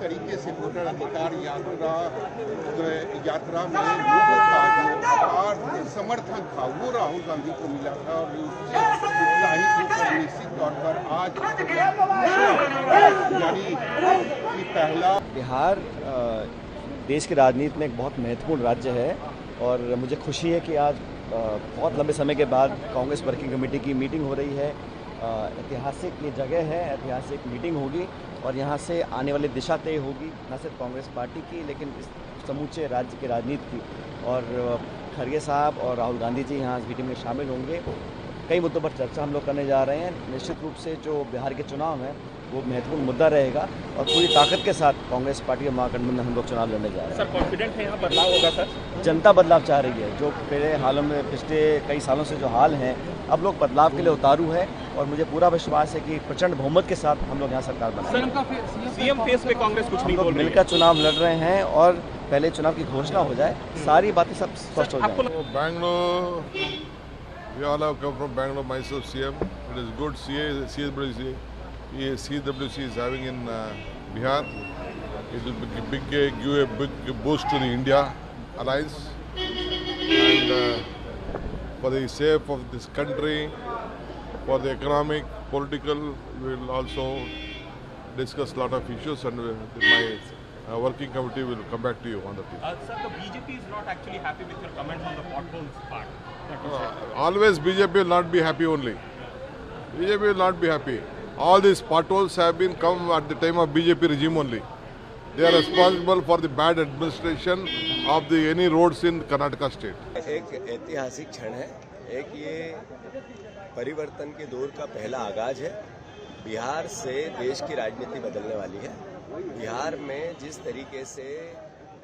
तरीके से वोटर अधिकार यात्रा में लोगों का जो अपार समर्थन था वो राहुल गांधी को मिला था और उससे उत्साहित होकर निश्चित तौर पर आज यानी कि पहला बिहार देश की राजनीति में एक बहुत महत्वपूर्ण राज्य है और मुझे खुशी है कि आज बहुत लंबे समय के बाद कांग्रेस वर्किंग कमेटी की मीटिंग हो रही है। ऐतिहासिक ये जगह है, ऐतिहासिक मीटिंग होगी और यहाँ से आने वाली दिशा तय होगी न सिर्फ कांग्रेस पार्टी की लेकिन इस समूचे राज्य की राजनीति की। और खड़गे साहब और राहुल गांधी जी यहाँ इस मीटिंग में शामिल होंगे। कई मुद्दों पर चर्चा हम लोग करने जा रहे हैं। निश्चित रूप से जो बिहार के चुनाव हैं वो महत्वपूर्ण मुद्दा रहेगा और पूरी ताकत के साथ कांग्रेस पार्टी के महागठबंधन में हम लोग चुनाव लड़ने जा रहे हैं। सर कॉन्फिडेंट है यहाँ बदलाव होगा सर? जनता बदलाव चाह रही है। जो पिछले कई सालों से जो हाल हैं अब लोग बदलाव के लिए उतारू है और मुझे पूरा विश्वास है कि प्रचंड बहुमत के साथ हम लोग यहाँ सरकार बनाएंगे। सीएम फेस पे कांग्रेस कुछ नहीं बोल रही है। मिलकर चुनाव लड़ रहे हैं और पहले चुनाव की घोषणा हो जाए, सारी बातें सब स्पष्ट हो जाए। Bangalore, we all have come from Bangalore. Myself, CM. It is good. CWC is having in Bihar. It will give a big boost to the India alliance, and for the sake of this country, for the economic, political, we will also discuss a lot of issues, and my working committee will come back to you on the thing. Sir, the BJP is not actually happy with your comment on the potholes part. Always BJP will not be happy only. BJP will not be happy. All these potholes have been come at the time of BJP regime only. They are responsible for the bad administration of the any roads in Karnataka state. एक ऐतिहासिक क्षण है, एक ये परिवर्तन के दौर का पहला आगाज है। बिहार से देश की राजनीति बदलने वाली है। बिहार में जिस तरीके से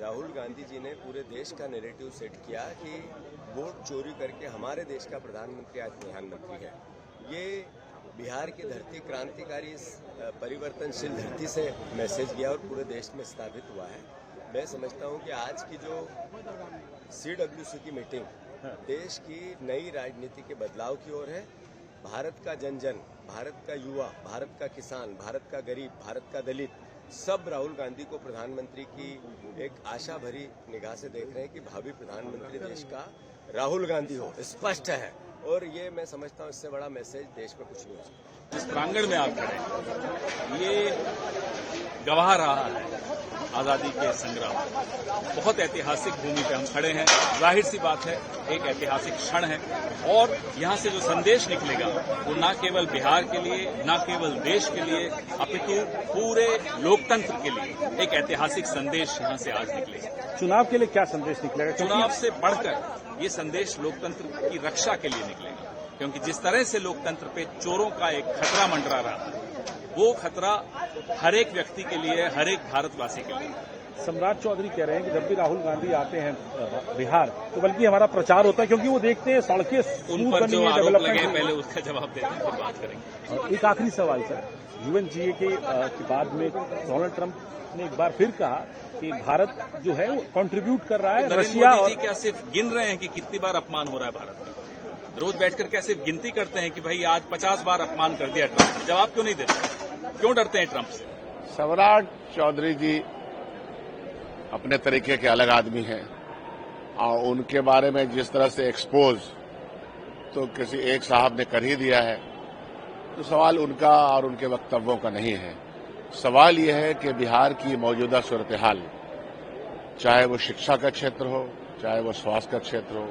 राहुल गांधी जी ने पूरे देश का नैरेटिव सेट किया कि वोट चोरी करके हमारे देश का प्रधानमंत्री आज प्रधानमंत्री है, ये बिहार की धरती क्रांतिकारी परिवर्तनशील धरती से मैसेज गया और पूरे देश में स्थापित हुआ है। मैं समझता हूं कि आज की जो CWC की मीटिंग देश की नई राजनीति के बदलाव की ओर है। भारत का जन, भारत का युवा, भारत का किसान, भारत का गरीब, भारत का दलित, सब राहुल गांधी को प्रधानमंत्री की एक आशा भरी निगाह से देख रहे हैं कि भावी प्रधानमंत्री देश का राहुल गांधी हो। स्पष्ट है और ये मैं समझता हूँ इससे बड़ा मैसेज देश में कुछ नहीं हो सकता। जिस प्रांगण में आप खड़े हैं ये गवाह रहा है आजादी के संग्राम। बहुत ऐतिहासिक भूमि पे हम खड़े हैं। जाहिर सी बात है एक ऐतिहासिक क्षण है और यहाँ से जो संदेश निकलेगा वो न केवल बिहार के लिए, न केवल देश के लिए, अपितु पूरे लोकतंत्र के लिए एक ऐतिहासिक संदेश यहाँ से आज निकलेगा। चुनाव के लिए क्या संदेश निकलेगा? चुनाव से बढ़कर ये संदेश लोकतंत्र की रक्षा के लिए निकलेगा, क्योंकि जिस तरह से लोकतंत्र पे चोरों का एक खतरा मंडरा रहा है वो खतरा हर एक व्यक्ति के लिए, हर एक भारतवासी के लिए। सम्राट चौधरी कह रहे हैं कि जब भी राहुल गांधी आते हैं बिहार तो बल्कि हमारा प्रचार होता है, क्योंकि वो देखते हैं सड़कें उन पर जो आरोप लगे पहले उसका जवाब देते हैं फिर बात करेंगे। और एक आखिरी सवाल सर, UNGA के बाद में डोनाल्ड ट्रंप ने एक बार फिर कहा कि भारत जो है वो कंट्रीब्यूट कर रहा है। रशिया मोदी जी क्या सिर्फ गिन रहे हैं कि कितनी बार अपमान हो रहा है भारत में? रोज बैठकर क्या सिर्फ गिनती करते हैं कि भाई आज 50 बार अपमान कर दिया ट्रंप? जवाब क्यों नहीं देते? क्यों डरते हैं ट्रंप से? सम्राट चौधरी जी अपने तरीके के अलग आदमी हैं और उनके बारे में जिस तरह से एक्सपोज तो किसी एक साहब ने कर ही दिया है, तो सवाल उनका और उनके वक्तव्यों का नहीं है। सवाल यह है कि बिहार की मौजूदा सूरत हाल, चाहे वो शिक्षा का क्षेत्र हो, चाहे वो स्वास्थ्य का क्षेत्र हो,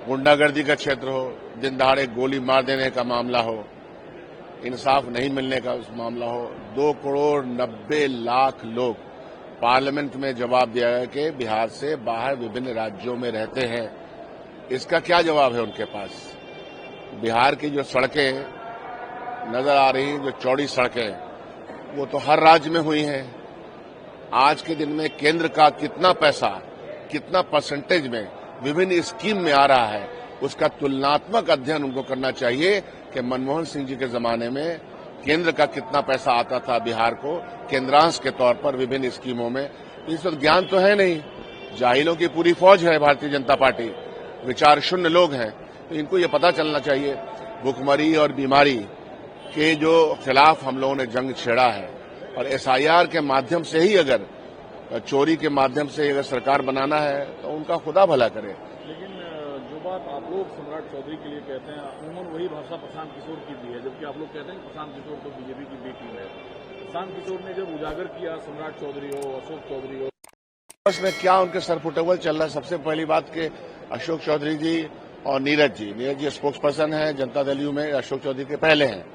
गुंडागर्दी का क्षेत्र हो, दिन दहाड़े गोली मार देने का मामला हो, इंसाफ नहीं मिलने का मामला हो, 2,90,00,000 लोग पार्लियामेंट में जवाब दिया है कि बिहार से बाहर विभिन्न राज्यों में रहते हैं। इसका क्या जवाब है उनके पास? बिहार की जो सड़कें नजर आ रही, जो चौड़ी सड़कें, वो तो हर राज्य में हुई हैं। आज के दिन में केंद्र का कितना पैसा, कितना परसेंटेज में विभिन्न स्कीम में आ रहा है, उसका तुलनात्मक अध्ययन उनको करना चाहिए कि मनमोहन सिंह जी के जमाने में केंद्र का कितना पैसा आता था बिहार को केंद्रांश के तौर पर विभिन्न स्कीमों में। इस वक्त ज्ञान तो है नहीं, जाहिलों की पूरी फौज है भारतीय जनता पार्टी, विचार शून्य लोग हैं। तो इनको ये पता चलना चाहिए भुखमरी और बीमारी के जो खिलाफ हम लोगों ने जंग छेड़ा है और SIR के माध्यम से ही अगर चोरी के माध्यम से अगर सरकार बनाना है तो उनका खुदा भला करे। लेकिन जो बात आप लोग सम्राट चौधरी के लिए कहते हैं, अमूमन वही भाषा प्रशांत किशोर की भी है, जबकि आप लोग कहते हैं कि प्रशांत किशोर तो बीजेपी की बी टीम है। प्रशांत किशोर ने जब उजागर किया, सम्राट चौधरी हो, अशोक चौधरी हो, उसमें क्या उनके सरफुटेबल चल रहा है। सबसे पहली बात कि अशोक चौधरी जी और नीरज जी स्पोक्स पर्सन है जनता दल यू में, अशोक चौधरी के पहले हैं,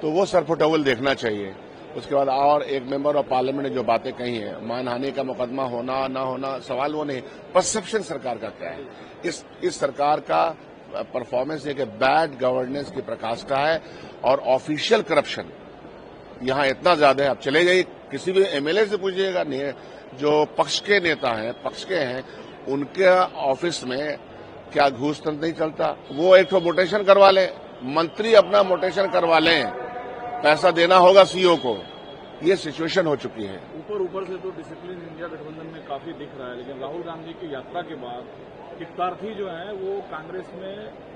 तो वो सरफुटेबल देखना चाहिए। उसके बाद और एक मेंबर ऑफ पार्लियामेंट ने जो बातें कही है, मानहानि का मुकदमा होना ना होना सवाल वो नहीं, परसेप्शन सरकार का क्या है। इस सरकार का परफॉर्मेंस एक बैड गवर्नेंस की प्रकाशिका है और ऑफिशियल करप्शन यहाँ इतना ज्यादा है। आप चले जाइए किसी भी MLA से पूछिएगा, जो पक्ष के नेता हैं, पक्ष के हैं, उनके ऑफिस में क्या घूस तंत्र नहीं चलता। वो एक तो मोटेशन करवा लें, मंत्री अपना मोटेशन करवा लें, पैसा देना होगा CEO को। ये सिचुएशन हो चुकी है। ऊपर से तो डिसिप्लिन इंडिया गठबंधन में काफी दिख रहा है, लेकिन राहुल गांधी की यात्रा के बाद हितधारकी जो है वो कांग्रेस में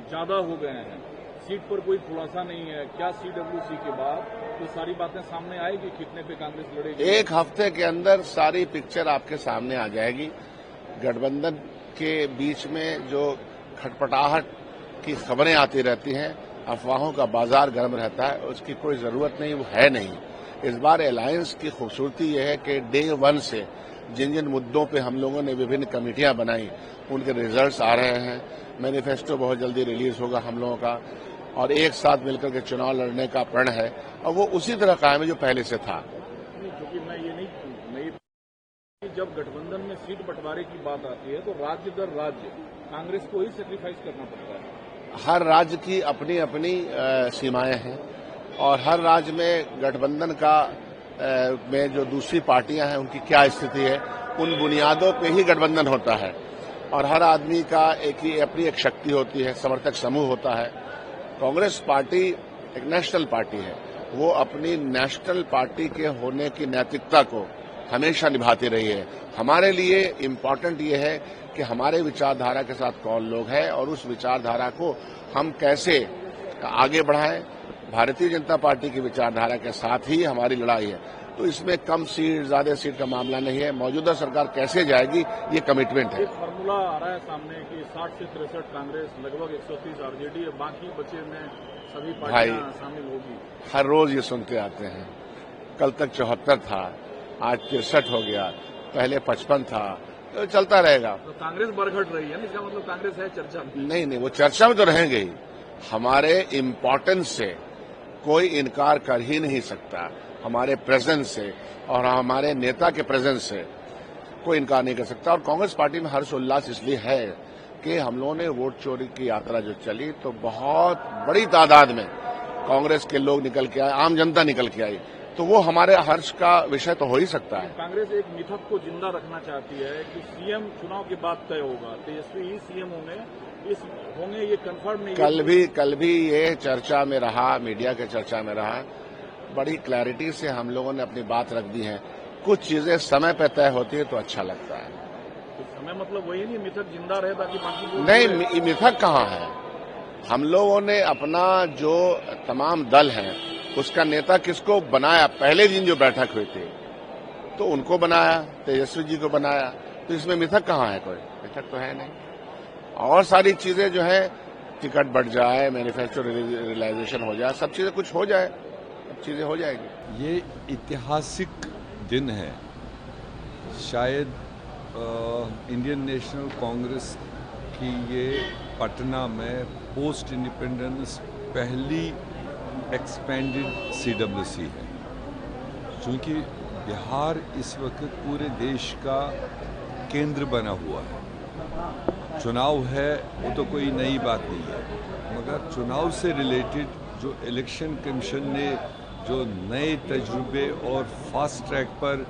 ज्यादा हो गए हैं। सीट पर कोई खुलासा नहीं है। क्या CWC के बाद तो सारी बातें सामने आएगी, कितने पे कांग्रेस लड़ेगी? एक हफ्ते के अंदर सारी पिक्चर आपके सामने आ जाएगी। गठबंधन के बीच में जो खटपटाहट की खबरें आती रहती हैं, अफवाहों का बाजार गर्म रहता है, उसकी कोई जरूरत नहीं, वो है नहीं। इस बार अलायंस की खूबसूरती यह है कि डे 1 से जिन जिन मुद्दों पे हम लोगों ने विभिन्न कमेटियां बनाई, उनके रिजल्ट्स आ रहे हैं। मैनिफेस्टो बहुत जल्दी रिलीज होगा हम लोगों का, और एक साथ मिलकर के चुनाव लड़ने का प्रण है, और वो उसी तरह कायम है जो पहले से था। क्योंकि मैं जब गठबंधन में सीट बंटवारे की बात आती है तो राज्य दर राज्य कांग्रेस को ही सेक्रीफाइस करना पड़ता है। हर राज्य की अपनी अपनी सीमाएं हैं, और हर राज्य में गठबंधन का में जो दूसरी पार्टियां हैं उनकी क्या स्थिति है, उन बुनियादों पे ही गठबंधन होता है। और हर आदमी का अपनी एक शक्ति होती है, समर्थक समूह होता है। कांग्रेस पार्टी एक नेशनल पार्टी है, वो अपनी नेशनल पार्टी के होने की नैतिकता को हमेशा निभाती रही है। हमारे लिए इम्पोर्टेंट ये है कि हमारे विचारधारा के साथ कौन लोग हैं और उस विचारधारा को हम कैसे आगे बढ़ाएं। भारतीय जनता पार्टी की विचारधारा के साथ ही हमारी लड़ाई है, तो इसमें कम सीट ज्यादा सीट का मामला नहीं है। मौजूदा सरकार कैसे जाएगी ये कमिटमेंट है। एक फार्मूला आ रहा है सामने कि 60 से 63 कांग्रेस, लगभग 130 RJD, बाकी बचे में सभी पार्टियां शामिल होगी। हर रोज ये सुनते आते हैं। कल तक 74 था, आज 63 हो गया, पहले 55 था, तो चलता रहेगा। तो कांग्रेस बरघट रही है, इसका मतलब कांग्रेस है चर्चा में? नहीं, वो चर्चा में तो रहेंगे ही। हमारे इम्पोर्टेंस से कोई इनकार कर ही नहीं सकता। हमारे प्रेजेंस से और हमारे नेता के प्रेजेंस से कोई इनकार नहीं कर सकता। और कांग्रेस पार्टी में हर्ष उल्लास इसलिए है कि हम लोगों ने वोट चोरी की यात्रा जो चली, तो बहुत बड़ी तादाद में कांग्रेस के लोग निकल के आए, आम जनता निकल के आई, तो वो हमारे हर्ष का विषय तो हो ही सकता है। कांग्रेस एक मिथक को जिंदा रखना चाहती है कि सीएम चुनाव के बाद तय होगा, तेजस्वी ही सीएम होंगे, ये कंफर्म नहीं। कल भी ये चर्चा में रहा, मीडिया के चर्चा में रहा। बड़ी क्लैरिटी से हम लोगों ने अपनी बात रख दी है। कुछ चीजें समय पर तय होती है तो अच्छा लगता है। तो समय मतलब वही नहीं, मिथक जिंदा रहे ताकि बाकी नहीं, मिथक कहाँ है। हम लोगों ने अपना जो तमाम दल है उसका नेता किसको बनाया, पहले दिन जो बैठक हुई थी तो उनको बनाया, तेजस्वी जी को बनाया, तो इसमें मिथक कहाँ है? कोई मिथक तो है नहीं। और सारी चीजें जो है, टिकट बढ़ जाए, मैनिफेस्टो रियलाइजेशन हो जाए, सब चीजें कुछ हो जाए, सब चीजें हो जाएगी। ये ऐतिहासिक दिन है। शायद इंडियन नेशनल कांग्रेस की ये पटना में पोस्ट इंडिपेंडेंस पहली एक्सपेंडेड CWC है, क्योंकि बिहार इस वक्त पूरे देश का केंद्र बना हुआ है। चुनाव है वो तो कोई नई बात नहीं है, मगर चुनाव से रिलेटेड जो इलेक्शन कमीशन ने जो नए तजुर्बे और फास्ट ट्रैक पर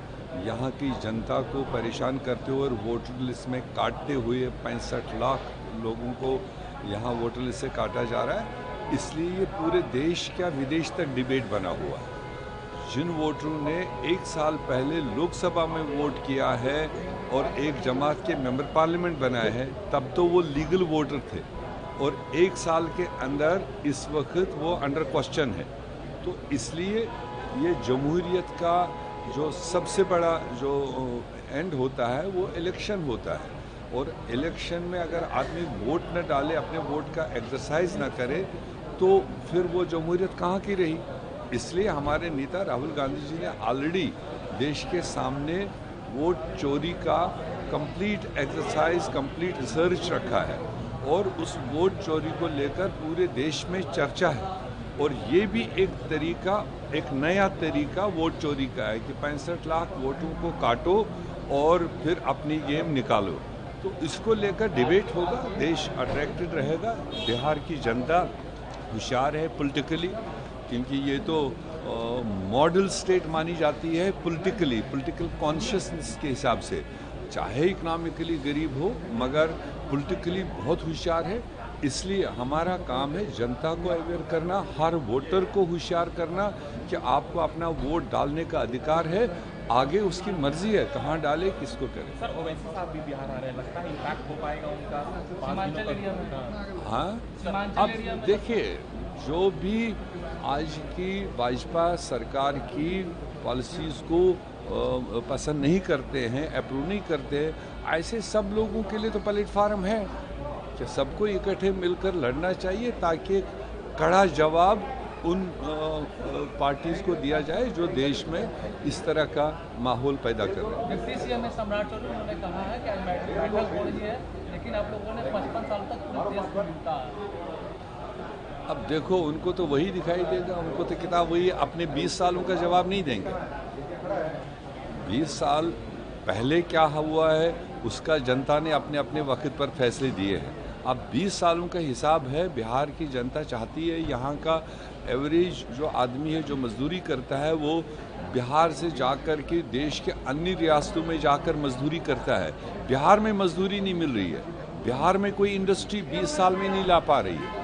यहाँ की जनता को परेशान करते हुए और वोटर लिस्ट में काटते हुए 65 लाख लोगों को यहाँ वोटर लिस्ट से काटा जा रहा है, इसलिए ये पूरे देश का विदेश तक डिबेट बना हुआ है। जिन वोटरों ने 1 साल पहले लोकसभा में वोट किया है और एक जमात के मेंबर पार्लियामेंट बनाए हैं, तब तो वो लीगल वोटर थे, और 1 साल के अंदर इस वक्त वो अंडर क्वेश्चन है। तो इसलिए ये जमहूरियत का जो सबसे बड़ा जो एंड होता है वो इलेक्शन होता है, और इलेक्शन में अगर आदमी वोट न डाले, अपने वोट का एक्सरसाइज न करे, तो फिर वो जमहूरियत कहाँ की रही। इसलिए हमारे नेता राहुल गांधी जी ने ऑलरेडी देश के सामने वोट चोरी का कंप्लीट एक्सरसाइज, कंप्लीट रिसर्च रखा है, और उस वोट चोरी को लेकर पूरे देश में चर्चा है। और ये भी एक तरीका, एक नया तरीका वोट चोरी का है कि 65 लाख वोटों को काटो और फिर अपनी गेम निकालो। तो इसको लेकर डिबेट होगा, देश अट्रैक्टेड रहेगा। बिहार की जनता होशियार है पॉलिटिकली, क्योंकि ये तो मॉडल स्टेट मानी जाती है पॉलिटिकल कॉन्शियसनेस के हिसाब से। चाहे इकोनॉमिकली गरीब हो, मगर पॉलिटिकली बहुत होशियार है। इसलिए हमारा काम है जनता को अवेयर करना, हर वोटर को होशियार करना कि आपको अपना वोट डालने का अधिकार है, आगे उसकी मर्जी है कहाँ डाले, किसको करे। सर, ओवैसी साहब भी बिहार आ रहे हैं, लगता है इम्पैक्ट हो पाएगा उनका सीमांचल एरिया में? हाँ, अब देखिए, जो भी आज की भाजपा सरकार की पॉलिसीज़ को पसंद नहीं करते हैं, अप्रूव नहीं करते हैं, ऐसे सब लोगों के लिए तो प्लेटफार्म है कि सबको इकट्ठे मिलकर लड़ना चाहिए, ताकि कड़ा जवाब उन पार्टीज को दिया जाए जो देश में इस तरह का माहौल पैदा कर रहे हैं। डिप्टी सीएम में सम्राट चौधरी उन्होंने कहा है कि बैठक हो रही है, लेकिन आप लोगों ने 55 साल तक पूरे देश को लूटा। अब देखो, उनको तो वही दिखाई देगा, उनको तो किताब वही, अपने 20 सालों का जवाब नहीं देंगे। 20 साल पहले क्या हुआ है उसका जनता ने अपने अपने वक्त पर फैसले दिए हैं। अब 20 सालों का हिसाब है। बिहार की जनता चाहती है यहाँ का एवरेज जो आदमी है, जो मजदूरी करता है, वो बिहार से जाकर के देश के अन्य रियासतों में जाकर मजदूरी करता है। बिहार में मजदूरी नहीं मिल रही है। बिहार में कोई इंडस्ट्री 20 साल में नहीं ला पा रही है।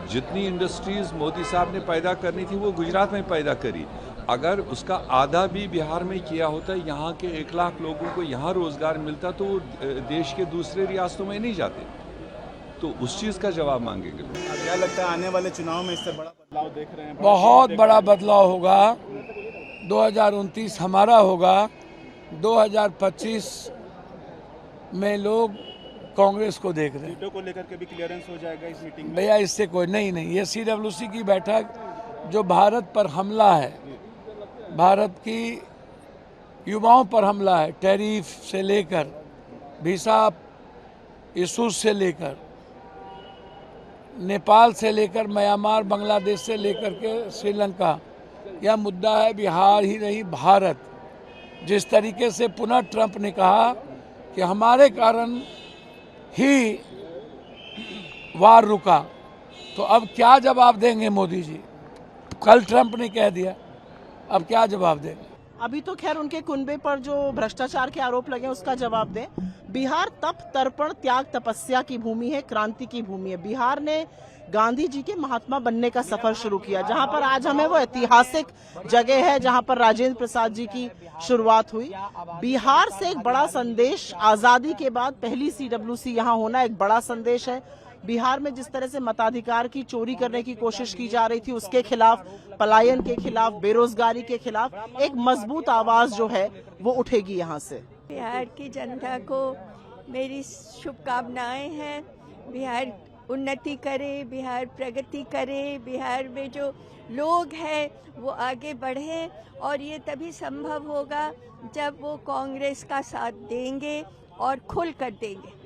जितनी इंडस्ट्रीज़ मोदी साहब ने पैदा करनी थी वो गुजरात में पैदा करी। अगर उसका आधा भी बिहार में किया होता, यहाँ के 1 लाख लोगों को यहाँ रोज़गार मिलता, तो वो देश के दूसरे रियासतों में नहीं जाते। तो उस चीज़ का जवाब मांगेंगे लोग। क्या लगता है आने वाले चुनाव में इससे बड़ा बदलाव देख रहे हैं? बहुत बड़ा बदलाव होगा। 2029 हमारा होगा। 2025 में लोग कांग्रेस को देख रहे हैं। सीटों को लेकर के भी क्लियरेंस हो जाएगा इस मीटिंग में? भैया, इससे कोई नहीं, ये CWC की बैठक जो भारत पर हमला है, भारत की युवाओं पर हमला है, टैरिफ से लेकर वीसा इशूज से लेकर, नेपाल से लेकर म्यांमार, बांग्लादेश से लेकर के श्रीलंका, यह मुद्दा है बिहार ही नहीं भारत। जिस तरीके से पुनः ट्रंप ने कहा कि हमारे कारण ही वार रुका, तो अब क्या जवाब देंगे मोदी जी? कल ट्रंप ने कह दिया, अब क्या जवाब देंगे? अभी तो खैर उनके कुनबे पर जो भ्रष्टाचार के आरोप लगे उसका जवाब दें। बिहार तप, तर्पण, त्याग, तपस्या की भूमि है, क्रांति की भूमि है। बिहार ने गांधी जी के महात्मा बनने का सफर शुरू किया, जहां पर आज हमें वो ऐतिहासिक जगह है जहां पर राजेंद्र प्रसाद जी की शुरुआत हुई। बिहार से एक बड़ा संदेश, आजादी के बाद पहली CWC यहां होना एक बड़ा संदेश है। बिहार में जिस तरह से मताधिकार की चोरी करने की कोशिश की जा रही थी, उसके खिलाफ, पलायन के खिलाफ, बेरोजगारी के खिलाफ एक मजबूत आवाज जो है वो उठेगी यहाँ से। बिहार की जनता को मेरी शुभकामनाएं हैं। बिहार उन्नति करे, बिहार प्रगति करे, बिहार में जो लोग हैं वो आगे बढ़े, और ये तभी संभव होगा जब वो कांग्रेस का साथ देंगे और खुल कर देंगे।